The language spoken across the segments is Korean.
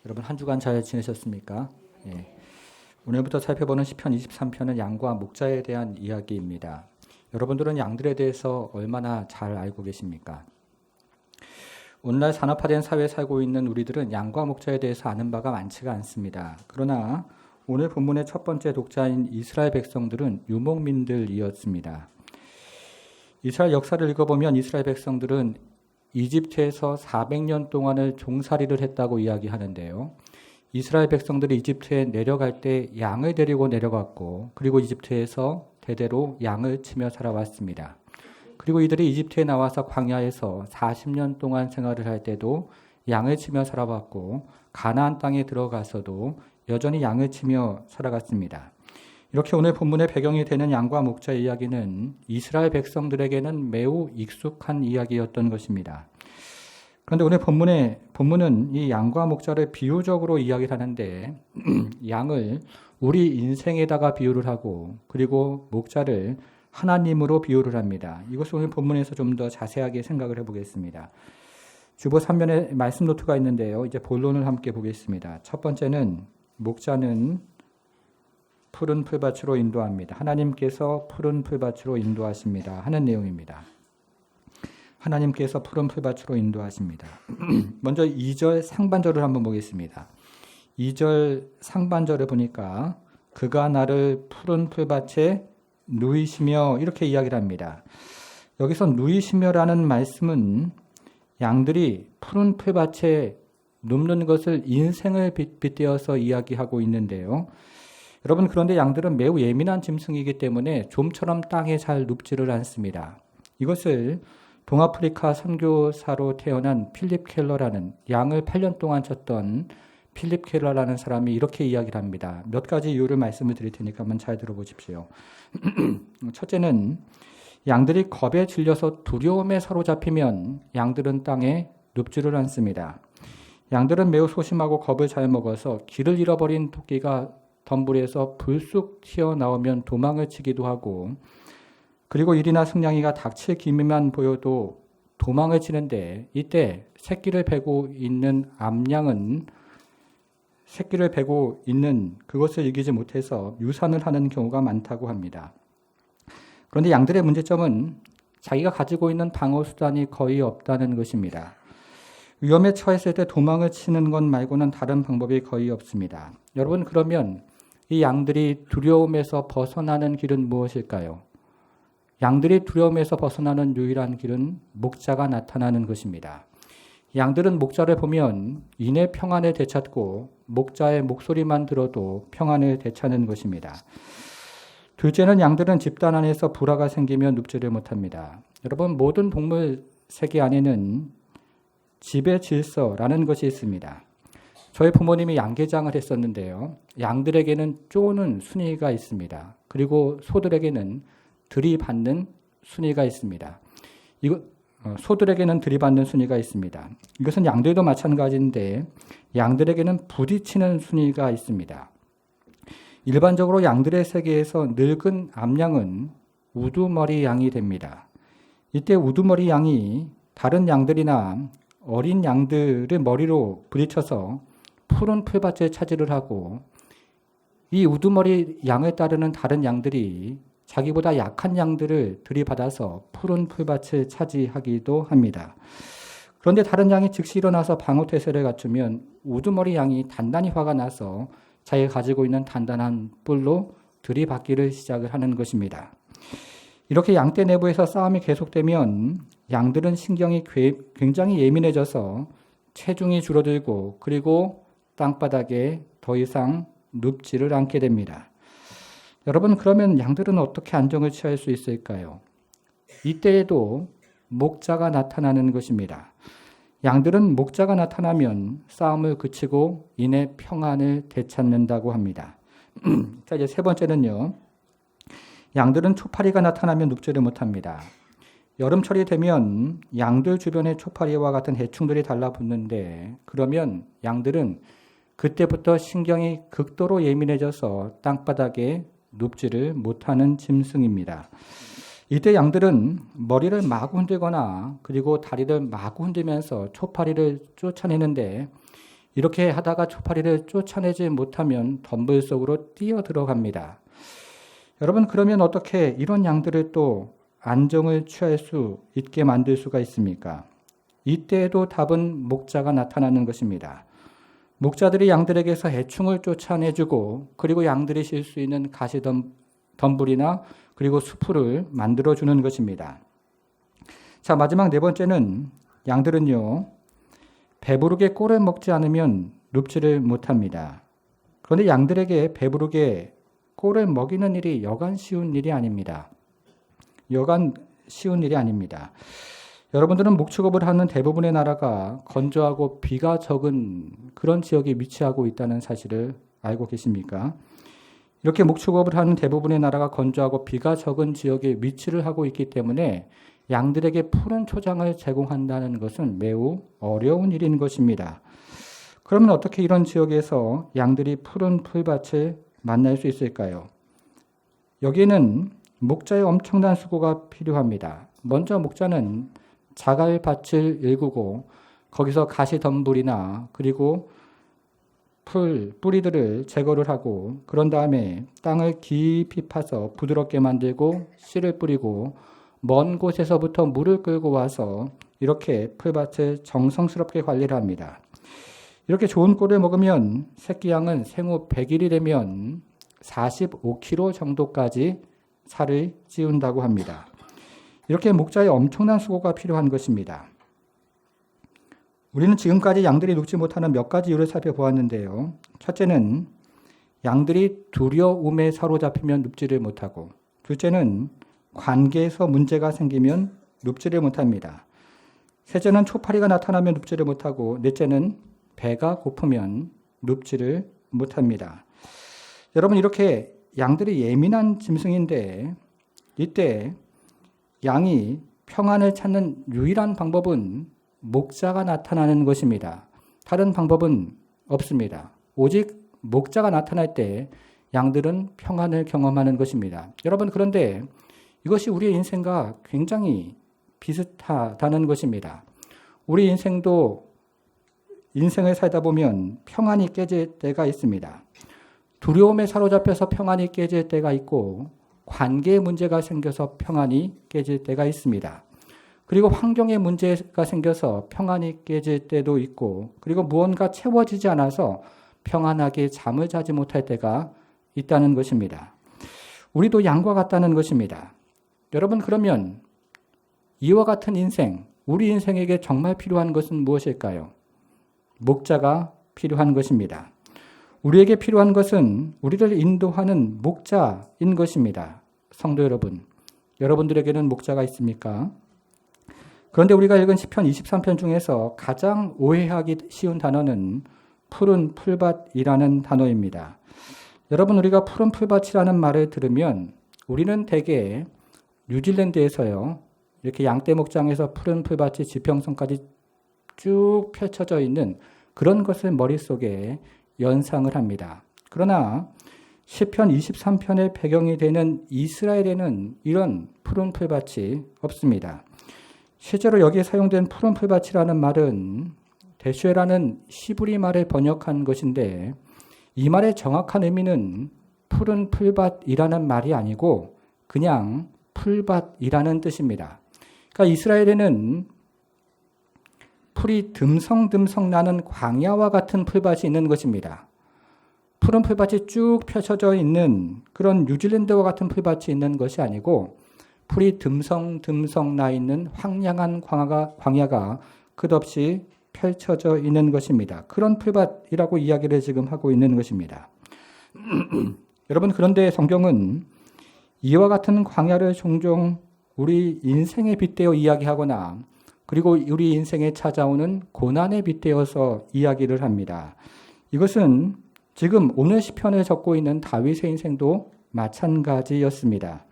여러분 한 주간 잘 지내셨습니까? 예. 오늘부터 살펴보는 시편 23편은 양과 목자에 대한 이야기입니다. 여러분들은 양들에 대해서 얼마나 잘 알고 계십니까? 오늘날 산업화된 사회에 살고 있는 우리들은 양과 목자에 대해서 아는 바가 많지가 않습니다. 그러나 오늘 본문의 첫 번째 독자인 이스라엘 백성들은 유목민들이었습니다. 이스라엘 역사를 읽어보면 이스라엘 백성들은 이집트에서 400년 동안을 종살이를 했다고 이야기하는데요. 이스라엘 백성들이 이집트에 내려갈 때 양을 데리고 내려갔고, 그리고 이집트에서 대대로 양을 치며 살아왔습니다. 그리고 이들이 이집트에 나와서 광야에서 40년 동안 생활을 할 때도 양을 치며 살아왔고, 가나안 땅에 들어가서도 여전히 양을 치며 살아갔습니다. 이렇게 오늘 본문의 배경이 되는 양과 목자의 이야기는 이스라엘 백성들에게는 매우 익숙한 이야기였던 것입니다. 그런데 오늘 본문은 이 양과 목자를 비유적으로 이야기를 하는데 양을 우리 인생에다가 비유를 하고 그리고 목자를 하나님으로 비유를 합니다. 이것을 오늘 본문에서 좀 더 자세하게 생각을 해보겠습니다. 주보 3면에 말씀 노트가 있는데요. 이제 본론을 함께 보겠습니다. 첫 번째는 목자는 푸른 풀밭으로 인도합니다. 하나님께서 푸른 풀밭으로 인도하십니다. 하는 내용입니다. 하나님께서 푸른 풀밭으로 인도하십니다. 먼저 2절 상반절을 한번 보겠습니다. 2절 상반절을 보니까 그가 나를 푸른 풀밭에 누이시며 이렇게 이야기를 합니다. 여기서 누이시며라는 말씀은 양들이 푸른 풀밭에 눕는 것을 인생을 빗대어서 이야기하고 있는데요. 여러분, 그런데 양들은 매우 예민한 짐승이기 때문에 좀처럼 땅에 잘 눕지를 않습니다. 이것을 동아프리카 선교사로 태어난 필립 켈러라는 양을 8년 동안 쳤던 필립 켈러라는 사람이 이렇게 이야기를 합니다. 몇 가지 이유를 말씀을 드릴 테니까 한번 잘 들어보십시오. 첫째는 양들이 겁에 질려서 두려움에 사로잡히면 양들은 땅에 눕지를 않습니다. 양들은 매우 소심하고 겁을 잘 먹어서 길을 잃어버린 토끼가 덤불에서 불쑥 튀어나오면 도망을 치기도 하고, 그리고 일이나 승냥이가 닥칠 기미만 보여도 도망을 치는데, 이때 새끼를 베고 있는 암양은 새끼를 베고 있는 그것을 이기지 못해서 유산을 하는 경우가 많다고 합니다. 그런데 양들의 문제점은 자기가 가지고 있는 방어 수단이 거의 없다는 것입니다. 위험에 처했을 때 도망을 치는 것 말고는 다른 방법이 거의 없습니다. 여러분, 그러면 이 양들이 두려움에서 벗어나는 길은 무엇일까요? 양들이 두려움에서 벗어나는 유일한 길은 목자가 나타나는 것입니다. 양들은 목자를 보면 이내 평안을 되찾고 목자의 목소리만 들어도 평안을 되찾는 것입니다. 둘째는 양들은 집단 안에서 불화가 생기면 눕지를 못합니다. 여러분, 모든 동물 세계 안에는 지배 질서라는 것이 있습니다. 저희 부모님이 양계장을 했었는데요. 양들에게는 쪼는 순위가 있습니다. 그리고 소들에게는 들이받는 순위가 있습니다. 소들에게는 들이받는 순위가 있습니다. 이것은 양들도 마찬가지인데 양들에게는 부딪히는 순위가 있습니다. 일반적으로 양들의 세계에서 늙은 암양은 우두머리 양이 됩니다. 이때 우두머리 양이 다른 양들이나 어린 양들의 머리로 부딪혀서 푸른 풀밭을 차지를 하고, 이 우두머리 양을 따르는 다른 양들이 자기보다 약한 양들을 들이받아서 푸른 풀밭을 차지하기도 합니다. 그런데 다른 양이 즉시 일어나서 방어태세를 갖추면 우두머리 양이 단단히 화가 나서 자기가 가지고 있는 단단한 뿔로 들이받기를 시작을 하는 것입니다. 이렇게 양떼 내부에서 싸움이 계속되면 양들은 신경이 굉장히 예민해져서 체중이 줄어들고 그리고 땅바닥에 더 이상 눕지를 않게 됩니다. 여러분, 그러면 양들은 어떻게 안정을 취할 수 있을까요? 이때에도 목자가 나타나는 것입니다. 양들은 목자가 나타나면 싸움을 그치고 이내 평안을 되찾는다고 합니다. 자, 이제 세 번째는요. 양들은 초파리가 나타나면 눕지를 못합니다. 여름철이 되면 양들 주변에 초파리와 같은 해충들이 달라붙는데, 그러면 양들은 그때부터 신경이 극도로 예민해져서 땅바닥에 눕지를 못하는 짐승입니다. 이때 양들은 머리를 마구 흔들거나 그리고 다리를 마구 흔들면서 초파리를 쫓아내는데, 이렇게 하다가 초파리를 쫓아내지 못하면 덤불 속으로 뛰어 들어갑니다. 여러분, 그러면 어떻게 이런 양들을 또 안정을 취할 수 있게 만들 수가 있습니까? 이때에도 답은 목자가 나타나는 것입니다. 목자들이 양들에게서 해충을 쫓아내주고 그리고 양들이 쉴 수 있는 가시덤불이나 그리고 수풀을 만들어주는 것입니다. 자, 마지막 네 번째는 양들은요, 배부르게 꼴을 먹지 않으면 눕지를 못합니다. 그런데 양들에게 배부르게 꼴을 먹이는 일이 여간 쉬운 일이 아닙니다. 여간 쉬운 일이 아닙니다. 여러분들은 목축업을 하는 대부분의 나라가 건조하고 비가 적은 그런 지역에 위치하고 있다는 사실을 알고 계십니까? 이렇게 목축업을 하는 대부분의 나라가 건조하고 비가 적은 지역에 위치를 하고 있기 때문에 양들에게 푸른 초장을 제공한다는 것은 매우 어려운 일인 것입니다. 그러면 어떻게 이런 지역에서 양들이 푸른 풀밭을 만날 수 있을까요? 여기에는 목자의 엄청난 수고가 필요합니다. 먼저 목자는 자갈밭을 일구고 거기서 가시덤불이나 그리고 뿌리들을 제거를 하고 그런 다음에 땅을 깊이 파서 부드럽게 만들고 씨를 뿌리고 먼 곳에서부터 물을 끌고 와서 이렇게 풀밭을 정성스럽게 관리를 합니다. 이렇게 좋은 꼴을 먹으면 새끼 양은 생후 100일이 되면 45kg 정도까지 살을 찌운다고 합니다. 이렇게 목자의 엄청난 수고가 필요한 것입니다. 우리는 지금까지 양들이 눕지 못하는 몇 가지 이유를 살펴보았는데요. 첫째는 양들이 두려움에 사로잡히면 눕지를 못하고, 둘째는 관계에서 문제가 생기면 눕지를 못합니다. 셋째는 초파리가 나타나면 눕지를 못하고, 넷째는 배가 고프면 눕지를 못합니다. 여러분, 이렇게 양들이 예민한 짐승인데 이때 양이 평안을 찾는 유일한 방법은 목자가 나타나는 것입니다. 다른 방법은 없습니다. 오직 목자가 나타날 때 양들은 평안을 경험하는 것입니다. 여러분, 그런데 이것이 우리의 인생과 굉장히 비슷하다는 것입니다. 우리 인생도 인생을 살다 보면 평안이 깨질 때가 있습니다. 두려움에 사로잡혀서 평안이 깨질 때가 있고 관계에 문제가 생겨서 평안이 깨질 때가 있습니다. 그리고 환경에 문제가 생겨서 평안이 깨질 때도 있고 그리고 무언가 채워지지 않아서 평안하게 잠을 자지 못할 때가 있다는 것입니다. 우리도 양과 같다는 것입니다. 여러분, 그러면 이와 같은 인생, 우리 인생에게 정말 필요한 것은 무엇일까요? 목자가 필요한 것입니다. 우리에게 필요한 것은 우리를 인도하는 목자인 것입니다. 성도 여러분, 여러분들에게는 목자가 있습니까? 그런데 우리가 읽은 시편 23편 중에서 가장 오해하기 쉬운 단어는 푸른 풀밭이라는 단어입니다. 여러분, 우리가 푸른 풀밭이라는 말을 들으면 우리는 대개 뉴질랜드에서요, 이렇게 양떼 목장에서 푸른 풀밭이 지평선까지 쭉 펼쳐져 있는 그런 것을 머릿속에 연상을 합니다. 그러나 시편 23편의 배경이 되는 이스라엘에는 이런 푸른 풀밭이 없습니다. 실제로 여기에 사용된 푸른 풀밭이라는 말은 데슈에라는 히브리 말을 번역한 것인데 이 말의 정확한 의미는 푸른 풀밭이라는 말이 아니고 그냥 풀밭이라는 뜻입니다. 그러니까 이스라엘에는 풀이 듬성듬성 나는 광야와 같은 풀밭이 있는 것입니다. 푸른 풀밭이 쭉 펼쳐져 있는 그런 뉴질랜드와 같은 풀밭이 있는 것이 아니고 풀이 듬성듬성 나 있는 황량한 광야가 끝없이 펼쳐져 있는 것입니다. 그런 풀밭이라고 이야기를 지금 하고 있는 것입니다. 여러분, 그런데 성경은 이와 같은 광야를 종종 우리 인생에 빗대어 이야기하거나 그리고 우리 인생에 찾아오는 고난에 빗대어서 이야기를 합니다. 이것은 지금 오늘 시편을 적고 있는 다윗의 인생도 마찬가지였습니다.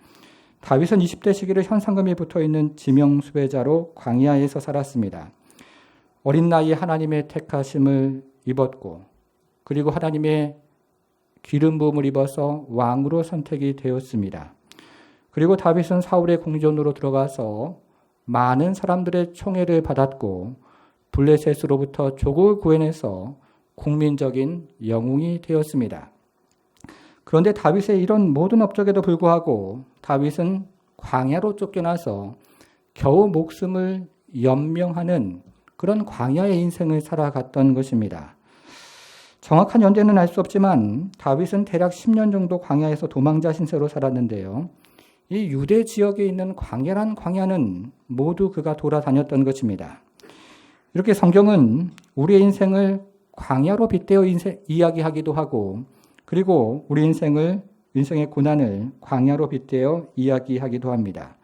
다윗은 20대 시기를 현상금이 붙어있는 지명수배자로 광야에서 살았습니다. 어린 나이에 하나님의 택하심을 입었고 그리고 하나님의 기름 부음을 입어서 왕으로 선택이 되었습니다. 그리고 다윗은 사울의 궁전으로 들어가서 많은 사람들의 총애를 받았고 블레셋으로부터 족을 구해내서 국민적인 영웅이 되었습니다. 그런데 다윗의 이런 모든 업적에도 불구하고 다윗은 광야로 쫓겨나서 겨우 목숨을 연명하는 그런 광야의 인생을 살아갔던 것입니다. 정확한 연대는 알 수 없지만 다윗은 대략 10년 정도 광야에서 도망자 신세로 살았는데요. 이 유대 지역에 있는 광야란 광야는 모두 그가 돌아다녔던 것입니다. 이렇게 성경은 우리의 인생을 광야로 빗대어 이야기하기도 하고, 그리고 우리 인생의 고난을 광야로 빗대어 이야기하기도 합니다.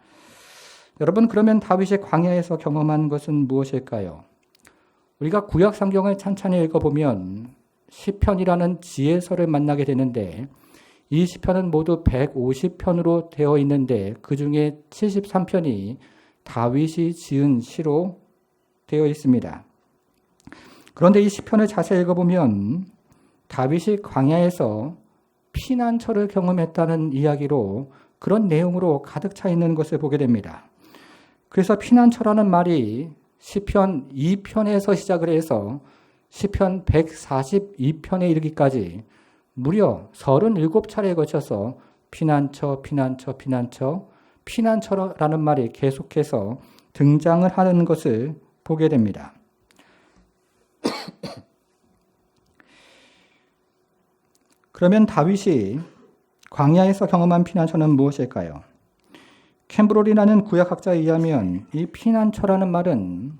여러분, 그러면 다윗의 광야에서 경험한 것은 무엇일까요? 우리가 구약 성경을 찬찬히 읽어보면 시편이라는 지혜서를 만나게 되는데, 이 시편은 모두 150편으로 되어 있는데 그 중에 73편이 다윗이 지은 시로 되어 있습니다. 그런데 이 시편을 자세히 읽어보면 다윗이 광야에서 피난처를 경험했다는 이야기로, 그런 내용으로 가득 차 있는 것을 보게 됩니다. 그래서 피난처라는 말이 시편 2편에서 시작을 해서 시편 142편에 이르기까지 무려 37차례에 거쳐서 피난처라는 말이 계속해서 등장을 하는 것을 보게 됩니다. 그러면 다윗이 광야에서 경험한 피난처는 무엇일까요? 캠브롤이라는 구약학자에 의하면 이 피난처라는 말은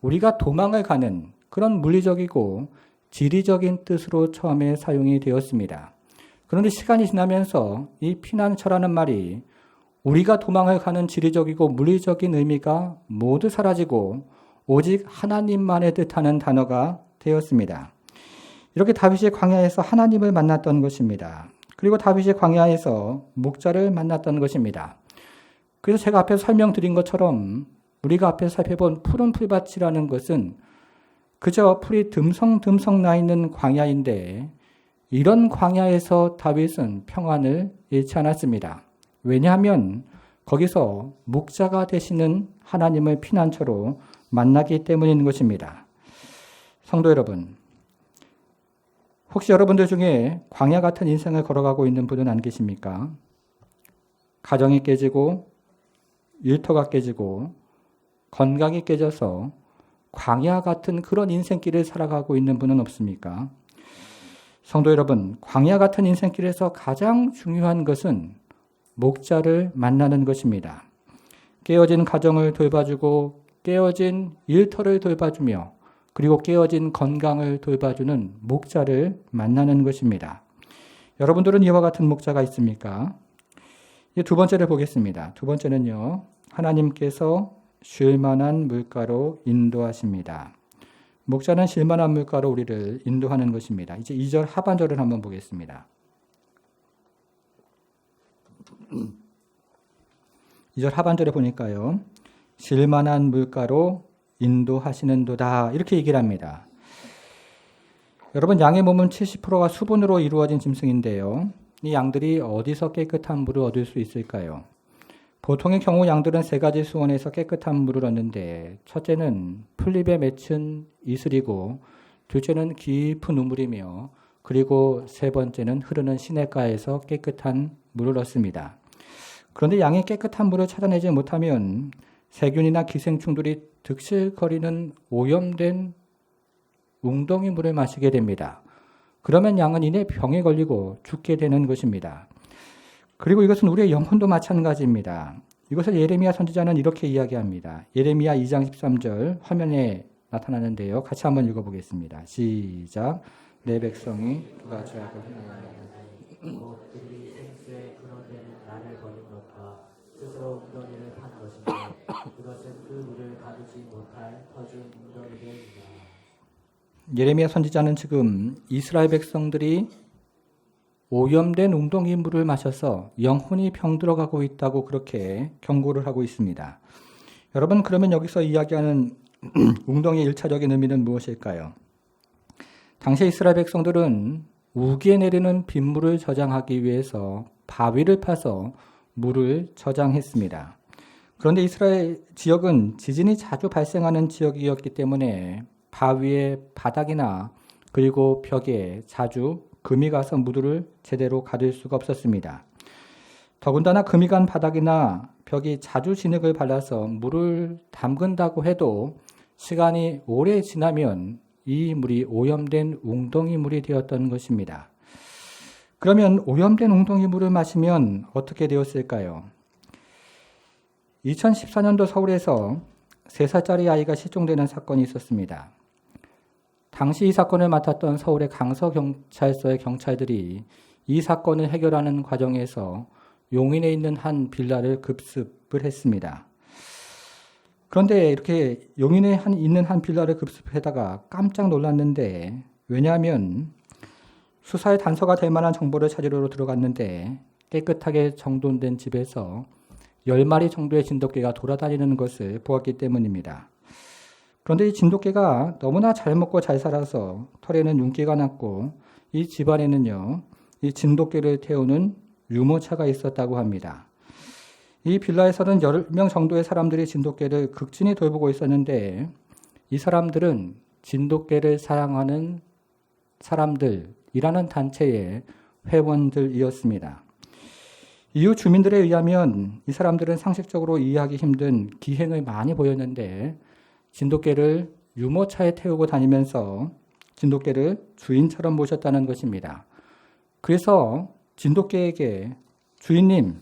우리가 도망을 가는 그런 물리적이고 지리적인 뜻으로 처음에 사용이 되었습니다. 그런데 시간이 지나면서 이 피난처라는 말이 우리가 도망을 가는 지리적이고 물리적인 의미가 모두 사라지고 오직 하나님만을 뜻하는 단어가 되었습니다. 이렇게 다윗이 광야에서 하나님을 만났던 것입니다. 그리고 다윗이 광야에서 목자를 만났던 것입니다. 그래서 제가 앞에서 설명드린 것처럼 우리가 앞에서 살펴본 푸른 풀밭이라는 것은 그저 풀이 듬성듬성 나 있는 광야인데, 이런 광야에서 다윗은 평안을 잃지 않았습니다. 왜냐하면 거기서 목자가 되시는 하나님을 피난처로 만나기 때문인 것입니다. 성도 여러분, 혹시 여러분들 중에 광야 같은 인생을 걸어가고 있는 분은 안 계십니까? 가정이 깨지고 일터가 깨지고 건강이 깨져서 광야 같은 그런 인생길을 살아가고 있는 분은 없습니까? 성도 여러분, 광야 같은 인생길에서 가장 중요한 것은 목자를 만나는 것입니다. 깨어진 가정을 돌봐주고 깨어진 일터를 돌봐주며 그리고 깨어진 건강을 돌봐주는 목자를 만나는 것입니다. 여러분들은 이와 같은 목자가 있습니까? 두 번째를 보겠습니다. 두 번째는요, 하나님께서 쉴 만한 물가로 인도하십니다. 목자는 쉴 만한 물가로 우리를 인도하는 것입니다. 이제 2절 하반절을 한번 보겠습니다. 2절 하반절에 보니까요, 쉴 만한 물가로 인도하시는도다, 이렇게 얘기를 합니다. 여러분, 양의 몸은 70%가 수분으로 이루어진 짐승인데요. 이 양들이 어디서 깨끗한 물을 얻을 수 있을까요? 보통의 경우 양들은 세 가지 수원에서 깨끗한 물을 얻는데, 첫째는 풀잎에 맺힌 이슬이고, 둘째는 깊은 우물이며, 그리고 세 번째는 흐르는 시냇가에서 깨끗한 물을 얻습니다. 그런데 양이 깨끗한 물을 찾아내지 못하면 세균이나 기생충들이 득실거리는 오염된 웅덩이 물을 마시게 됩니다. 그러면 양은 이내 병에 걸리고 죽게 되는 것입니다. 그리고 이것은 우리의 영혼도 마찬가지입니다. 이것을 예레미야 선지자는 이렇게 이야기합니다. 예레미야 2장 13절 화면에 나타나는데요. 같이 한번 읽어보겠습니다. 시작. 내 백성이 누가 죄악을 행하여 그들이 생수의 근원되는 나를 버린 것과 스스로 웅덩이를 판 것이며 그것은 그 물을 가두지 못할 터진 웅덩이들이니라. 예레미야 선지자는 지금 이스라엘 백성들이 오염된 웅덩이 물을 마셔서 영혼이 병들어가고 있다고 그렇게 경고를 하고 있습니다. 여러분, 그러면 여기서 이야기하는 웅덩이의 1차적인 의미는 무엇일까요? 당시 이스라엘 백성들은 우기에 내리는 빗물을 저장하기 위해서 바위를 파서 물을 저장했습니다. 그런데 이스라엘 지역은 지진이 자주 발생하는 지역이었기 때문에 바위의 바닥이나 그리고 벽에 자주 금이 가서 무드를 제대로 가둘 수가 없었습니다. 더군다나 금이 간 바닥이나 벽이 자주 진흙을 발라서 물을 담근다고 해도 시간이 오래 지나면 이 물이 오염된 웅덩이 물이 되었던 것입니다. 그러면 오염된 웅덩이 물을 마시면 어떻게 되었을까요? 2014년도 서울에서 3살짜리 아이가 실종되는 사건이 있었습니다. 당시 이 사건을 맡았던 서울의 강서경찰서의 경찰들이 이 사건을 해결하는 과정에서 용인에 있는 한 빌라를 급습을 했습니다. 그런데 이렇게 용인에 있는 한 빌라를 급습하다가 깜짝 놀랐는데, 왜냐하면 수사의 단서가 될 만한 정보를 찾으러 들어갔는데 깨끗하게 정돈된 집에서 10마리 정도의 진돗개가 돌아다니는 것을 보았기 때문입니다. 그런데 이 진돗개가 너무나 잘 먹고 잘 살아서 털에는 윤기가 났고 이 집안에는요, 이 진돗개를 태우는 유모차가 있었다고 합니다. 이 빌라에서는 10명 정도의 사람들이 진돗개를 극진히 돌보고 있었는데 이 사람들은 진돗개를 사랑하는 사람들이라는 단체의 회원들이었습니다. 이후 주민들에 의하면 이 사람들은 상식적으로 이해하기 힘든 기행을 많이 보였는데 진돗개를 유모차에 태우고 다니면서 진돗개를 주인처럼 모셨다는 것입니다. 그래서 진돗개에게 주인님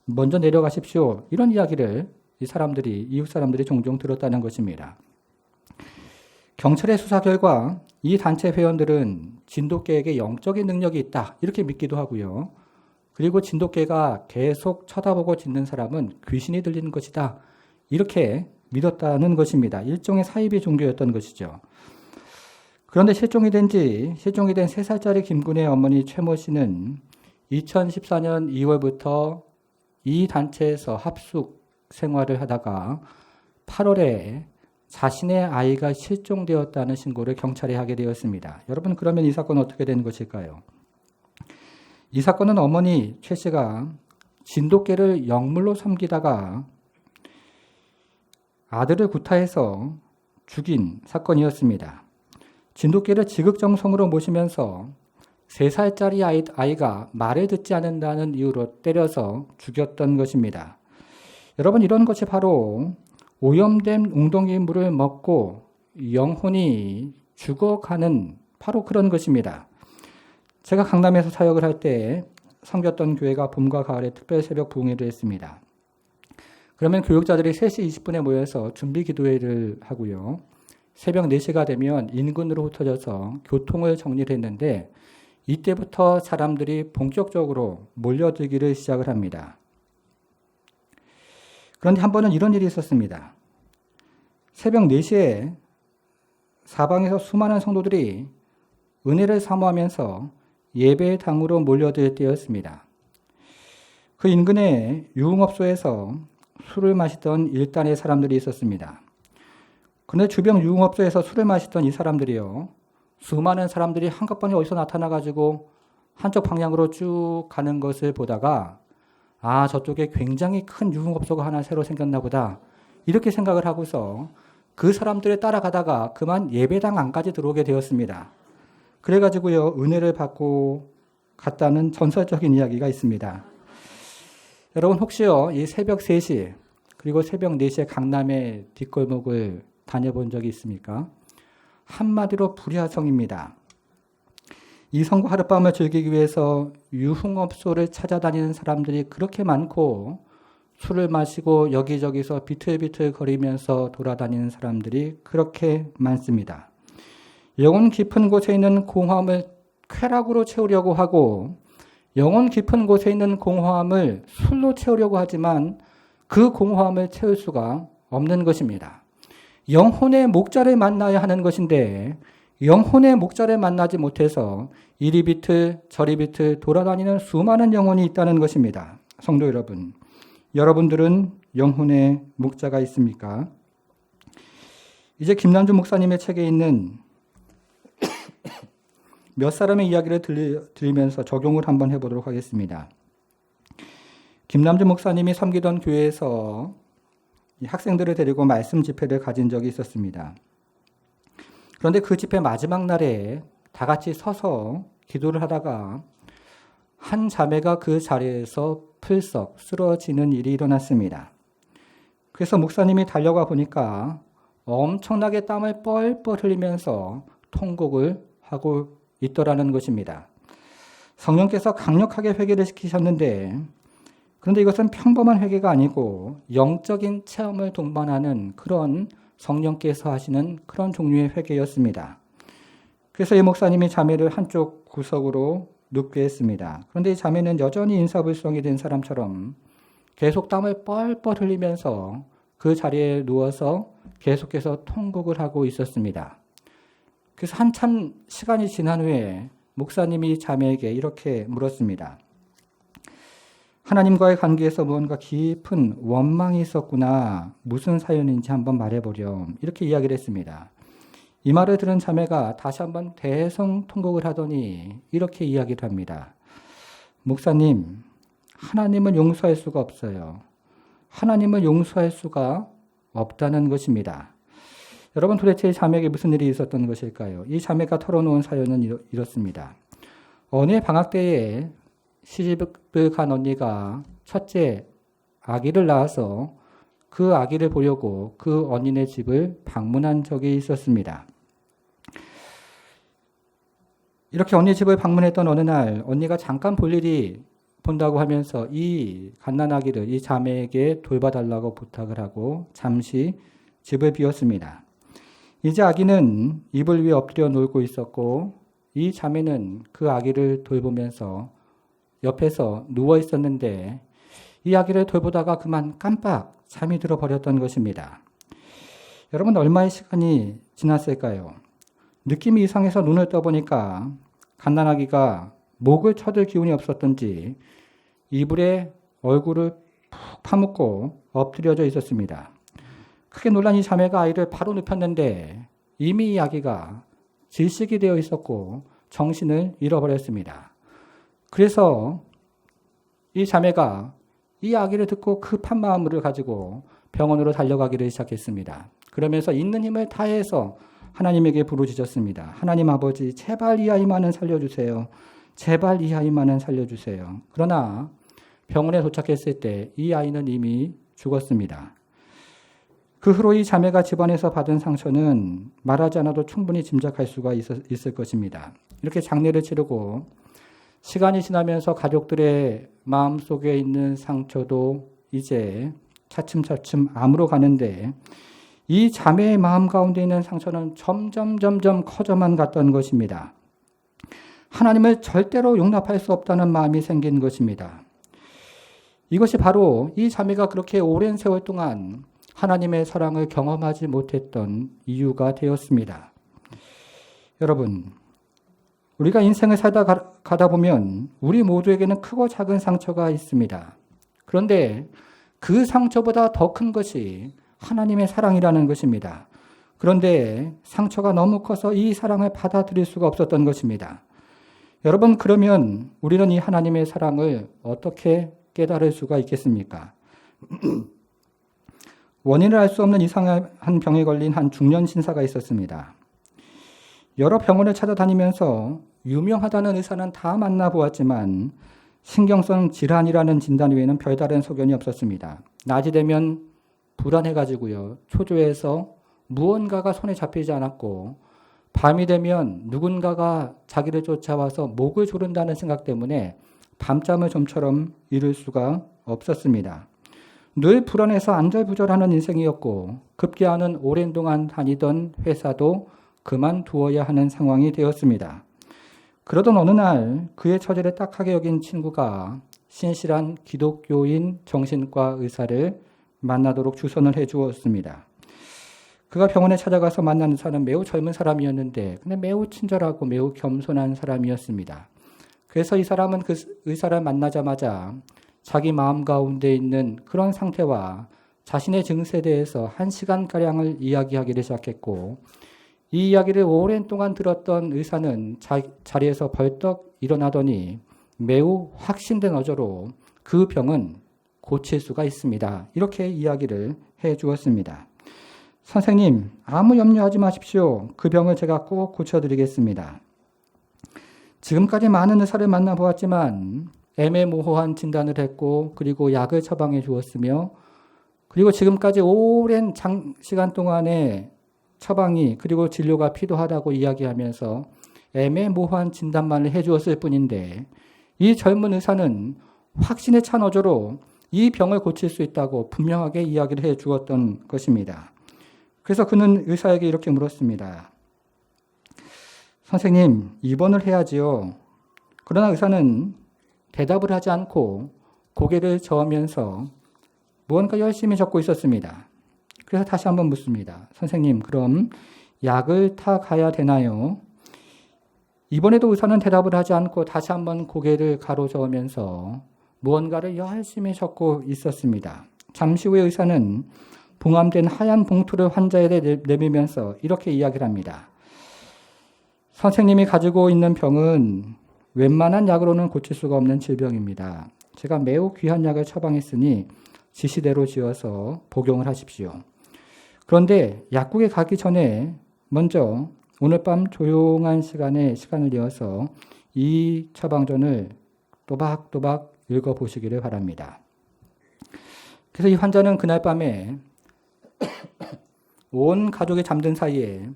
먼저 내려가십시오, 이런 이야기를 이웃 사람들이 종종 들었다는 것입니다. 경찰의 수사 결과 이 단체 회원들은 진돗개에게 영적인 능력이 있다, 이렇게 믿기도 하고요. 그리고 진돗개가 계속 쳐다보고 짖는 사람은 귀신이 들리는 것이다, 이렇게 믿었다는 것입니다. 일종의 사이비 종교였던 것이죠. 그런데 실종이 된 3살짜리 김군의 어머니 최모 씨는 2014년 2월부터 이 단체에서 합숙 생활을 하다가 8월에 자신의 아이가 실종되었다는 신고를 경찰에 하게 되었습니다. 여러분, 그러면 이 사건은 어떻게 된 것일까요? 이 사건은 어머니 최 씨가 진돗개를 영물로 섬기다가 아들을 구타해서 죽인 사건이었습니다. 진돗개를 지극정성으로 모시면서 3살짜리 아이가 말을 듣지 않는다는 이유로 때려서 죽였던 것입니다. 여러분, 이런 것이 바로 오염된 웅덩이 물을 먹고 영혼이 죽어가는 바로 그런 것입니다. 제가 강남에서 사역을 할 때 섬겼던 교회가 봄과 가을에 특별 새벽 부흥회를 했습니다. 그러면 교육자들이 3시 20분에 모여서 준비 기도회를 하고요. 새벽 4시가 되면 인근으로 흩어져서 교통을 정리를 했는데 이때부터 사람들이 본격적으로 몰려들기를 시작을 합니다. 그런데 한 번은 이런 일이 있었습니다. 새벽 4시에 사방에서 수많은 성도들이 은혜를 사모하면서 예배당으로 몰려들 때였습니다. 그 인근에 유흥업소에서 술을 마시던 일단의 사람들이 있었습니다. 그런데 주변 유흥업소에서 술을 마시던 이 사람들이요, 수많은 사람들이 한꺼번에 어디서 나타나가지고 한쪽 방향으로 쭉 가는 것을 보다가 저쪽에 굉장히 큰 유흥업소가 하나 새로 생겼나 보다, 이렇게 생각을 하고서 그 사람들을 따라가다가 그만 예배당 안까지 들어오게 되었습니다. 그래가지고요, 은혜를 받고 갔다는 전설적인 이야기가 있습니다. 여러분, 혹시요, 이 새벽 3시 그리고 새벽 4시에 강남의 뒷골목을 다녀본 적이 있습니까? 한마디로 불야성입니다. 이 성과 하룻밤을 즐기기 위해서 유흥업소를 찾아다니는 사람들이 그렇게 많고 술을 마시고 여기저기서 비틀비틀 거리면서 돌아다니는 사람들이 그렇게 많습니다. 영혼 깊은 곳에 있는 공허함을 쾌락으로 채우려고 하고 영혼 깊은 곳에 있는 공허함을 술로 채우려고 하지만 그 공허함을 채울 수가 없는 것입니다. 영혼의 목자를 만나야 하는 것인데 영혼의 목자를 만나지 못해서 이리 비틀 저리 비틀 돌아다니는 수많은 영혼이 있다는 것입니다. 성도 여러분, 여러분들은 영혼의 목자가 있습니까? 이제 김남주 목사님의 책에 있는 몇 사람의 이야기를 들으면서 적용을 한번 해보도록 하겠습니다. 김남주 목사님이 섬기던 교회에서 학생들을 데리고 말씀 집회를 가진 적이 있었습니다. 그런데 그 집회 마지막 날에 다 같이 서서 기도를 하다가 한 자매가 그 자리에서 풀썩 쓰러지는 일이 일어났습니다. 그래서 목사님이 달려가 보니까 엄청나게 땀을 뻘뻘 흘리면서 통곡을 하고 있더라는 것입니다. 성령께서 강력하게 회개를 시키셨는데, 그런데 이것은 평범한 회개가 아니고 영적인 체험을 동반하는 그런 성령께서 하시는 그런 종류의 회개였습니다. 그래서 이 목사님이 자매를 한쪽 구석으로 눕게 했습니다. 그런데 이 자매는 여전히 인사불성이 된 사람처럼 계속 땀을 뻘뻘 흘리면서 그 자리에 누워서 계속해서 통곡을 하고 있었습니다. 그래서 한참 시간이 지난 후에 목사님이 자매에게 이렇게 물었습니다. 하나님과의 관계에서 무언가 깊은 원망이 있었구나. 무슨 사연인지 한번 말해보렴. 이렇게 이야기를 했습니다. 이 말을 들은 자매가 다시 한번 대성통곡을 하더니 이렇게 이야기를 합니다. 목사님, 하나님을 용서할 수가 없어요. 하나님을 용서할 수가 없다는 것입니다. 여러분, 도대체 이 자매에게 무슨 일이 있었던 것일까요? 이 자매가 털어놓은 사연은 이렇습니다. 어느 방학 때에 시집을 간 언니가 첫째 아기를 낳아서 그 아기를 보려고 그 언니네 집을 방문한 적이 있었습니다. 이렇게 언니 집을 방문했던 어느 날 언니가 잠깐 볼 일이 본다고 하면서 이 갓난아기를 이 자매에게 돌봐달라고 부탁을 하고 잠시 집을 비웠습니다. 이제 아기는 이불 위에 엎드려 놀고 있었고 이 자매는 그 아기를 돌보면서 옆에서 누워 있었는데 이 아기를 돌보다가 그만 깜빡 잠이 들어버렸던 것입니다. 여러분, 얼마의 시간이 지났을까요? 느낌이 이상해서 눈을 떠보니까 갓난아기가 목을 쳐들 기운이 없었던지 이불에 얼굴을 푹 파묻고 엎드려져 있었습니다. 크게 놀란 이 자매가 아이를 바로 눕혔는데 이미 이 아기가 질식이 되어 있었고 정신을 잃어버렸습니다. 그래서 이 자매가 이 아기를 듣고 급한 마음을 가지고 병원으로 달려가기를 시작했습니다. 그러면서 있는 힘을 다해서 하나님에게 부르짖었습니다. 하나님 아버지, 제발 이 아이만은 살려주세요. 제발 이 아이만은 살려주세요. 그러나 병원에 도착했을 때 이 아이는 이미 죽었습니다. 그 후로 이 자매가 집안에서 받은 상처는 말하지 않아도 충분히 짐작할 수가 있을 것입니다. 이렇게 장례를 치르고 시간이 지나면서 가족들의 마음속에 있는 상처도 이제 차츰차츰 암으로 가는데 이 자매의 마음 가운데 있는 상처는 점점 커져만 갔던 것입니다. 하나님을 절대로 용납할 수 없다는 마음이 생긴 것입니다. 이것이 바로 이 자매가 그렇게 오랜 세월 동안 하나님의 사랑을 경험하지 못했던 이유가 되었습니다. 여러분, 우리가 인생을 살다 가다 보면 우리 모두에게는 크고 작은 상처가 있습니다. 그런데 그 상처보다 더 큰 것이 하나님의 사랑이라는 것입니다. 그런데 상처가 너무 커서 이 사랑을 받아들일 수가 없었던 것입니다. 여러분, 그러면 우리는 이 하나님의 사랑을 어떻게 깨달을 수가 있겠습니까? 원인을 알 수 없는 이상한 병에 걸린 한 중년 신사가 있었습니다. 여러 병원을 찾아다니면서 유명하다는 의사는 다 만나보았지만 신경성 질환이라는 진단 외에는 별다른 소견이 없었습니다. 낮이 되면 불안해가지고요, 초조해서 무언가가 손에 잡히지 않았고 밤이 되면 누군가가 자기를 쫓아와서 목을 조른다는 생각 때문에 밤잠을 좀처럼 이룰 수가 없었습니다. 늘 불안해서 안절부절하는 인생이었고 급기야는 오랜 동안 다니던 회사도 그만두어야 하는 상황이 되었습니다. 그러던 어느 날 그의 처지를 딱하게 여긴 친구가 신실한 기독교인 정신과 의사를 만나도록 주선을 해주었습니다. 그가 병원에 찾아가서 만난 의사는 매우 젊은 사람이었는데 근데 매우 친절하고 매우 겸손한 사람이었습니다. 그래서 이 사람은 그 의사를 만나자마자 자기 마음 가운데 있는 그런 상태와 자신의 증세에 대해서 1시간가량을 이야기하기를 시작했고 이 이야기를 오랜 동안 들었던 의사는 자리에서 벌떡 일어나더니 매우 확신된 어조로 그 병은 고칠 수가 있습니다. 이렇게 이야기를 해 주었습니다. 선생님, 아무 염려하지 마십시오. 그 병을 제가 꼭 고쳐드리겠습니다. 지금까지 많은 의사를 만나보았지만 애매모호한 진단을 했고 그리고 약을 처방해 주었으며 그리고 지금까지 오랜 시간 동안에 처방이 그리고 진료가 필요하다고 이야기하면서 애매모호한 진단만을 해주었을 뿐인데 이 젊은 의사는 확신에 찬 어조로 이 병을 고칠 수 있다고 분명하게 이야기를 해 주었던 것입니다. 그래서 그는 의사에게 이렇게 물었습니다. 선생님, 입원을 해야지요. 그러나 의사는 대답을 하지 않고 고개를 저으면서 무언가 열심히 적고 있었습니다. 그래서 다시 한번 묻습니다. 선생님, 그럼 약을 타가야 되나요? 이번에도 의사는 대답을 하지 않고 다시 한번 고개를 가로저으면서 무언가를 열심히 적고 있었습니다. 잠시 후에 의사는 봉함된 하얀 봉투를 환자에게 내밀면서 이렇게 이야기를 합니다. 선생님이 가지고 있는 병은 웬만한 약으로는 고칠 수가 없는 질병입니다. 제가 매우 귀한 약을 처방했으니 지시대로 지어서 복용을 하십시오. 그런데 약국에 가기 전에 먼저 오늘 밤 조용한 시간을 내어서 이 처방전을 또박또박 읽어보시기를 바랍니다. 그래서 이 환자는 그날 밤에 온 가족이 잠든 사이에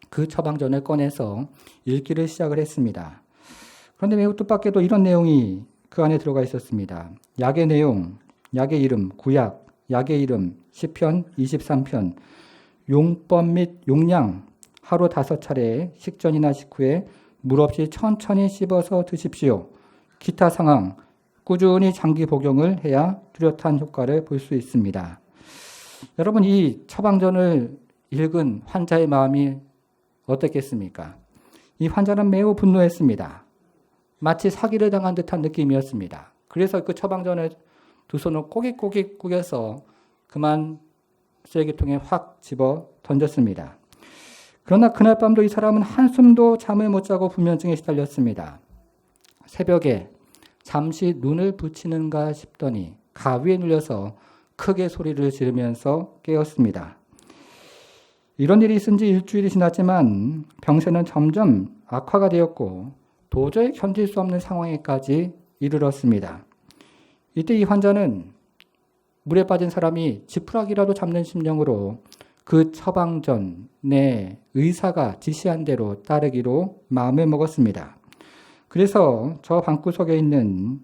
그 처방전을 꺼내서 읽기를 시작을 했습니다. 그런데 매우 뜻밖에도 이런 내용이 그 안에 들어가 있었습니다. 약의 내용, 약의 이름, 구약, 약의 이름, 시편 23편, 용법 및 용량, 하루 5차례 식전이나 식후에 물 없이 천천히 씹어서 드십시오. 기타 상황, 꾸준히 장기 복용을 해야 뚜렷한 효과를 볼 수 있습니다. 여러분, 이 처방전을 읽은 환자의 마음이 어떻겠습니까? 이 환자는 매우 분노했습니다. 마치 사기를 당한 듯한 느낌이었습니다. 그래서 그 처방전을 두 손을 꼬깃꼬깃 구겨서 그만 쓰레기통에 확 집어 던졌습니다. 그러나 그날 밤도 이 사람은 한숨도 잠을 못 자고 불면증에 시달렸습니다. 새벽에 잠시 눈을 붙이는가 싶더니 가위에 눌려서 크게 소리를 지르면서 깨었습니다. 이런 일이 있은 지 일주일이 지났지만 병세는 점점 악화가 되었고 도저히 견딜 수 없는 상황에까지 이르렀습니다. 이때 이 환자는 물에 빠진 사람이 지푸라기라도 잡는 심령으로 그 처방전에 의사가 지시한 대로 따르기로 마음을 먹었습니다. 그래서 저 방구석에 있는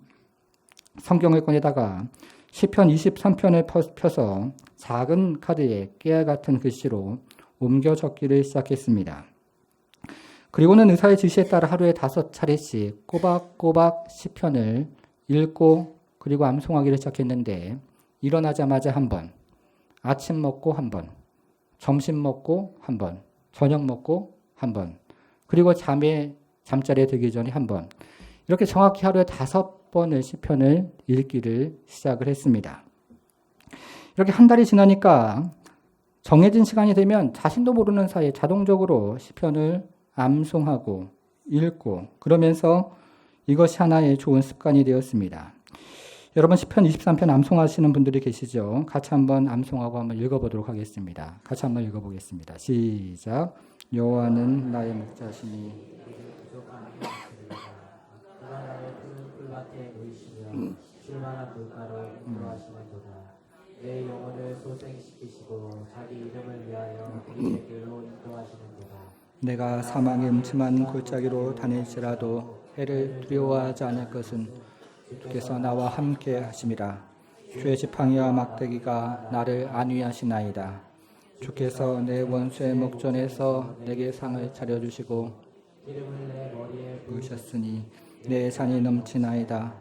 성경을 꺼내다가 시편 23편을 펴서 작은 카드에 깨알 같은 글씨로 옮겨 적기를 시작했습니다. 그리고는 의사의 지시에 따라 하루에 5차례씩 꼬박꼬박 시편을 읽고 그리고 암송하기를 시작했는데 일어나자마자 한 번, 아침 먹고 한 번, 점심 먹고 한 번, 저녁 먹고 한 번, 그리고 잠자리에 들기 전에 한 번, 이렇게 정확히 하루에 5번의 시편을 읽기를 시작을 했습니다. 이렇게 한 달이 지나니까 정해진 시간이 되면 자신도 모르는 사이에 자동적으로 시편을 암송하고 읽고 그러면서 이것이 하나의 좋은 습관이 되었습니다. 여러분 시편 23편 암송하시는 분들이 계시죠? 같이 한번 암송하고 한번 읽어보도록 하겠습니다. 같이 한번 읽어보겠습니다. 시작. 여호와는 나의 목자시니 그가 나를 푸른 풀밭에 놓이시며 쉴만한 물가로 인도하시는도다. 내 영혼을 소생시키시고 자기 이름을 위하여 그리스의 길로 인도하시는도다. 내가 사망의 음침한 골짜기로 다닐지라도 해를 두려워하지 않을 것은 주께서 나와 함께 하심이라. 주의 지팡이와 막대기가 나를 안위하시나이다. 주께서 내 원수의 목전에서 내게 상을 차려주시고 기름을 내 머리에 부으셨으니 내 잔이 넘치나이다.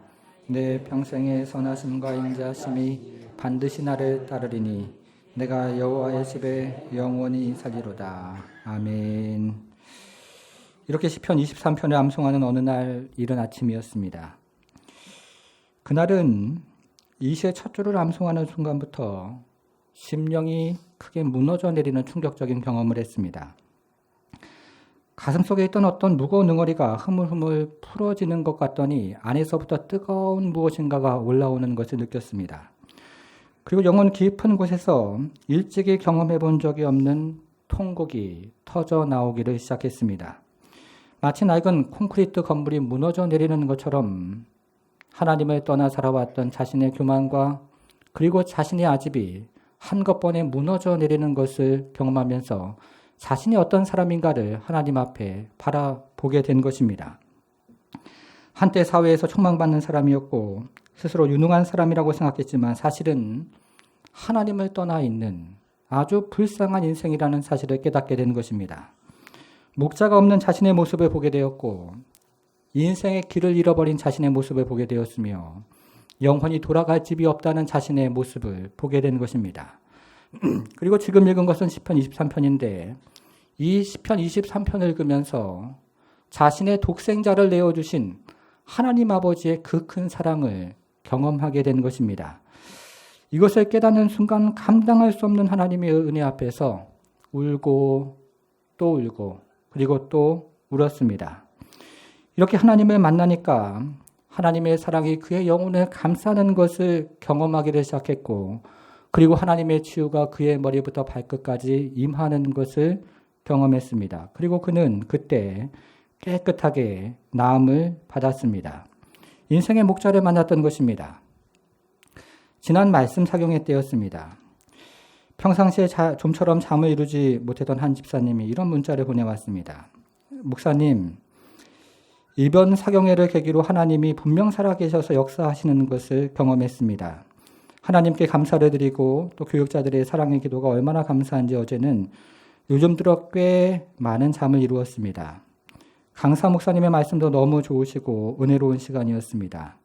내 평생의 선하심과 인자하심이 반드시 나를 따르리니 내가 여호와의 집에 영원히 살리로다. 아멘. 이렇게 시편 23편을 암송하는 어느 날 이른 아침이었습니다. 그날은 이 시의 첫 줄을 암송하는 순간부터 심령이 크게 무너져 내리는 충격적인 경험을 했습니다. 가슴속에 있던 어떤 무거운 응어리가 흐물흐물 풀어지는 것 같더니 안에서부터 뜨거운 무엇인가가 올라오는 것을 느꼈습니다. 그리고 영혼 깊은 곳에서 일찍이 경험해 본 적이 없는 통곡이 터져 나오기를 시작했습니다. 마치 낡은 콘크리트 건물이 무너져 내리는 것처럼 하나님을 떠나 살아왔던 자신의 교만과 그리고 자신의 아집이 한꺼번에 무너져 내리는 것을 경험하면서 자신이 어떤 사람인가를 하나님 앞에 바라보게 된 것입니다. 한때 사회에서 촉망받는 사람이었고 스스로 유능한 사람이라고 생각했지만 사실은 하나님을 떠나 있는 아주 불쌍한 인생이라는 사실을 깨닫게 된 것입니다. 목자가 없는 자신의 모습을 보게 되었고 인생의 길을 잃어버린 자신의 모습을 보게 되었으며 영원히 돌아갈 집이 없다는 자신의 모습을 보게 된 것입니다. 그리고 지금 읽은 것은 시편 23편인데 이 시편 23편을 읽으면서 자신의 독생자를 내어주신 하나님 아버지의 그 큰 사랑을 경험하게 된 것입니다. 이것을 깨닫는 순간 감당할 수 없는 하나님의 은혜 앞에서 울고 또 울고 그리고 또 울었습니다. 이렇게 하나님을 만나니까 하나님의 사랑이 그의 영혼을 감싸는 것을 경험하기를 시작했고 그리고 하나님의 치유가 그의 머리부터 발끝까지 임하는 것을 경험했습니다. 그리고 그는 그때 깨끗하게 나음을 받았습니다. 인생의 목자를 만났던 것입니다. 지난 말씀 사경회 때였습니다. 평상시에 좀처럼 잠을 이루지 못했던 한 집사님이 이런 문자를 보내왔습니다. 목사님, 이번 사경회를 계기로 하나님이 분명 살아계셔서 역사하시는 것을 경험했습니다. 하나님께 감사를 드리고 또 교육자들의 사랑의 기도가 얼마나 감사한지 어제는 요즘 들어 꽤 많은 잠을 이루었습니다. 강사 목사님의 말씀도 너무 좋으시고 은혜로운 시간이었습니다.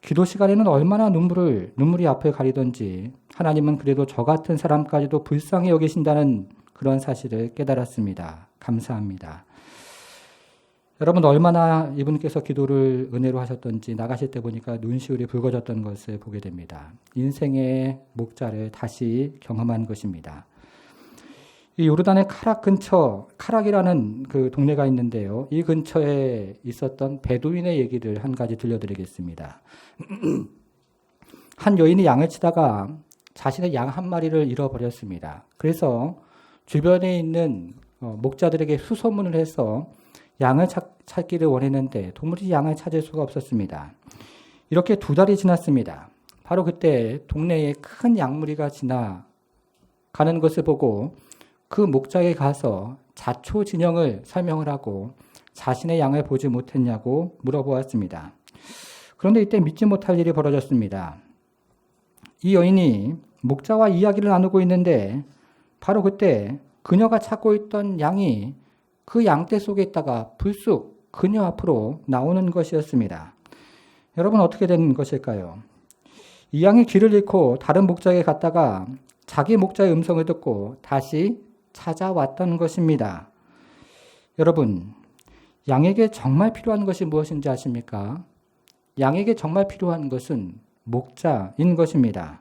기도 시간에는 얼마나 눈물이 앞을 가리던지 하나님은 그래도 저 같은 사람까지도 불쌍히 여기신다는 그런 사실을 깨달았습니다. 감사합니다. 여러분 얼마나 이분께서 기도를 은혜로 하셨던지 나가실 때 보니까 눈시울이 붉어졌던 것을 보게 됩니다. 인생의 목자를 다시 경험한 것입니다. 이 요르단의 카락 근처, 카락이라는 그 동네가 있는데요. 이 근처에 있었던 베두인의 얘기를 한 가지 들려드리겠습니다. 한 여인이 양을 치다가 자신의 양 한 마리를 잃어버렸습니다. 그래서 주변에 있는 목자들에게 수소문을 해서 양을 찾기를 원했는데 도무지 양을 찾을 수가 없었습니다. 이렇게 2달이 지났습니다. 바로 그때 동네에 큰 양무리가 지나가는 것을 보고 그 목자에게 가서 자초진영을 설명을 하고 자신의 양을 보지 못했냐고 물어보았습니다. 그런데 이때 믿지 못할 일이 벌어졌습니다. 이 여인이 목자와 이야기를 나누고 있는데 바로 그때 그녀가 찾고 있던 양이 그 양떼 속에 있다가 불쑥 그녀 앞으로 나오는 것이었습니다. 여러분 어떻게 된 것일까요? 이 양이 길을 잃고 다른 목자에게 갔다가 자기 목자의 음성을 듣고 다시 찾아왔던 것입니다. 여러분, 양에게 정말 필요한 것이 무엇인지 아십니까? 양에게 정말 필요한 것은 목자인 것입니다.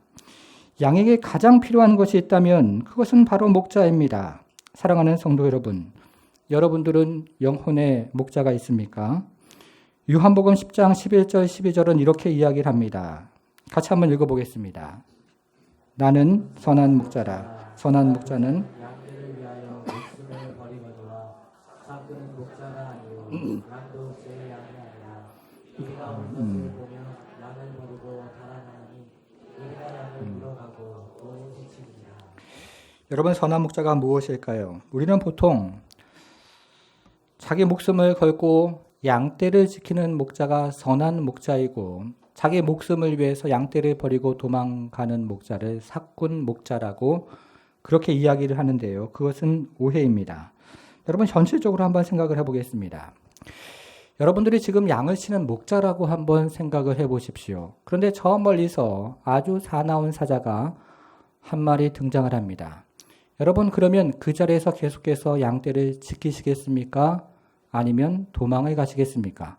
양에게 가장 필요한 것이 있다면 그것은 바로 목자입니다. 사랑하는 성도 여러분, 여러분들은 영혼의 목자가 있습니까? 요한복음 10장 11절 12절은 이렇게 이야기를 합니다. 같이 한번 읽어보겠습니다. 나는 선한 목자라. 선한 목자는 양들을 위하여 목숨을 버리거니와 삭은 목자가 아니요 양도 제 양이 아니라 우리가 온 것을 보며 양을 버리고 달아나니 우리가 양을 물어가고 또 지칩니다. 여러분 선한 목자가 무엇일까요? 우리는 보통 자기 목숨을 걸고 양떼를 지키는 목자가 선한 목자이고 자기 목숨을 위해서 양떼를 버리고 도망가는 목자를 삭군 목자라고 그렇게 이야기를 하는데요. 그것은 오해입니다. 여러분 현실적으로 한번 생각을 해보겠습니다. 여러분들이 지금 양을 치는 목자라고 한번 생각을 해보십시오. 그런데 저 멀리서 아주 사나운 사자가 한 마리 등장을 합니다. 여러분 그러면 그 자리에서 계속해서 양떼를 지키시겠습니까? 아니면 도망을 가시겠습니까?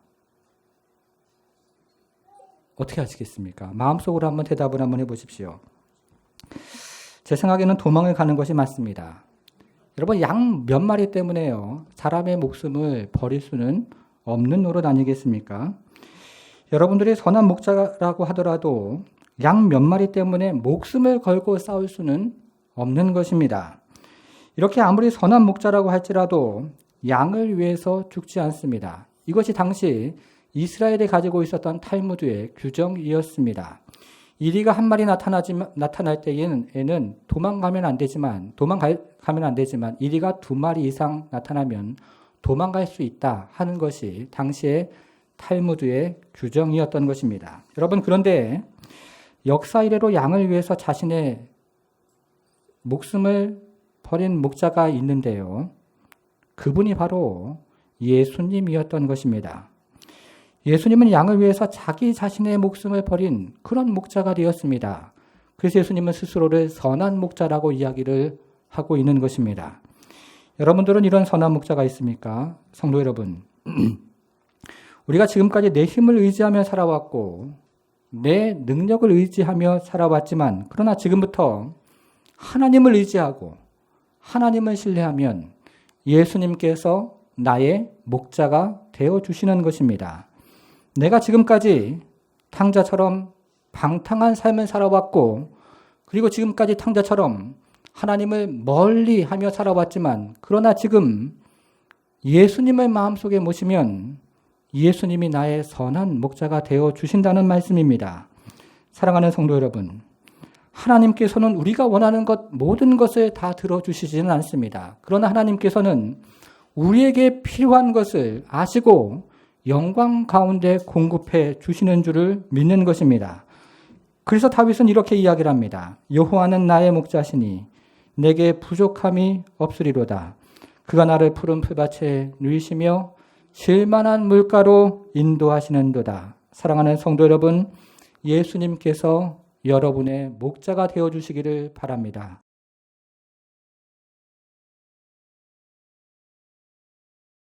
어떻게 하시겠습니까? 마음속으로 한번 대답을 한번 해보십시오. 제 생각에는 도망을 가는 것이 맞습니다. 여러분 양 몇 마리 때문에요. 사람의 목숨을 버릴 수는 없는 노릇 아니겠습니까? 여러분들이 선한 목자라고 하더라도 양 몇 마리 때문에 목숨을 걸고 싸울 수는 없는 것입니다. 이렇게 아무리 선한 목자라고 할지라도 양을 위해서 죽지 않습니다. 이것이 당시 이스라엘이 가지고 있었던 탈무드의 규정이었습니다. 이리가 한 마리 나타날 때에는 도망가면 안 되지만 이리가 두 마리 이상 나타나면 도망갈 수 있다 하는 것이 당시의 탈무드의 규정이었던 것입니다. 여러분, 그런데 역사 이래로 양을 위해서 자신의 목숨을 버린 목자가 있는데요. 그분이 바로 예수님이었던 것입니다. 예수님은 양을 위해서 자기 자신의 목숨을 버린 그런 목자가 되었습니다. 그래서 예수님은 스스로를 선한 목자라고 이야기를 하고 있는 것입니다. 여러분들은 이런 선한 목자가 있습니까? 성도 여러분, 우리가 지금까지 내 힘을 의지하며 살아왔고 내 능력을 의지하며 살아왔지만, 그러나 지금부터 하나님을 의지하고 하나님을 신뢰하면 예수님께서 나의 목자가 되어주시는 것입니다. 내가 지금까지 탕자처럼 방탕한 삶을 살아왔고, 그리고 지금까지 탕자처럼 하나님을 멀리 하며 살아왔지만, 그러나 지금 예수님을 마음속에 모시면 예수님이 나의 선한 목자가 되어주신다는 말씀입니다. 사랑하는 성도 여러분, 하나님께서는 우리가 원하는 것 모든 것을 다 들어주시지는 않습니다. 그러나 하나님께서는 우리에게 필요한 것을 아시고 영광 가운데 공급해 주시는 줄을 믿는 것입니다. 그래서 다윗은 이렇게 이야기를 합니다. 여호와는 나의 목자시니 내게 부족함이 없으리로다. 그가 나를 푸른 풀밭에 누이시며 쉴만한 물가로 인도하시는도다. 사랑하는 성도 여러분, 예수님께서 여러분의 목자가 되어주시기를 바랍니다.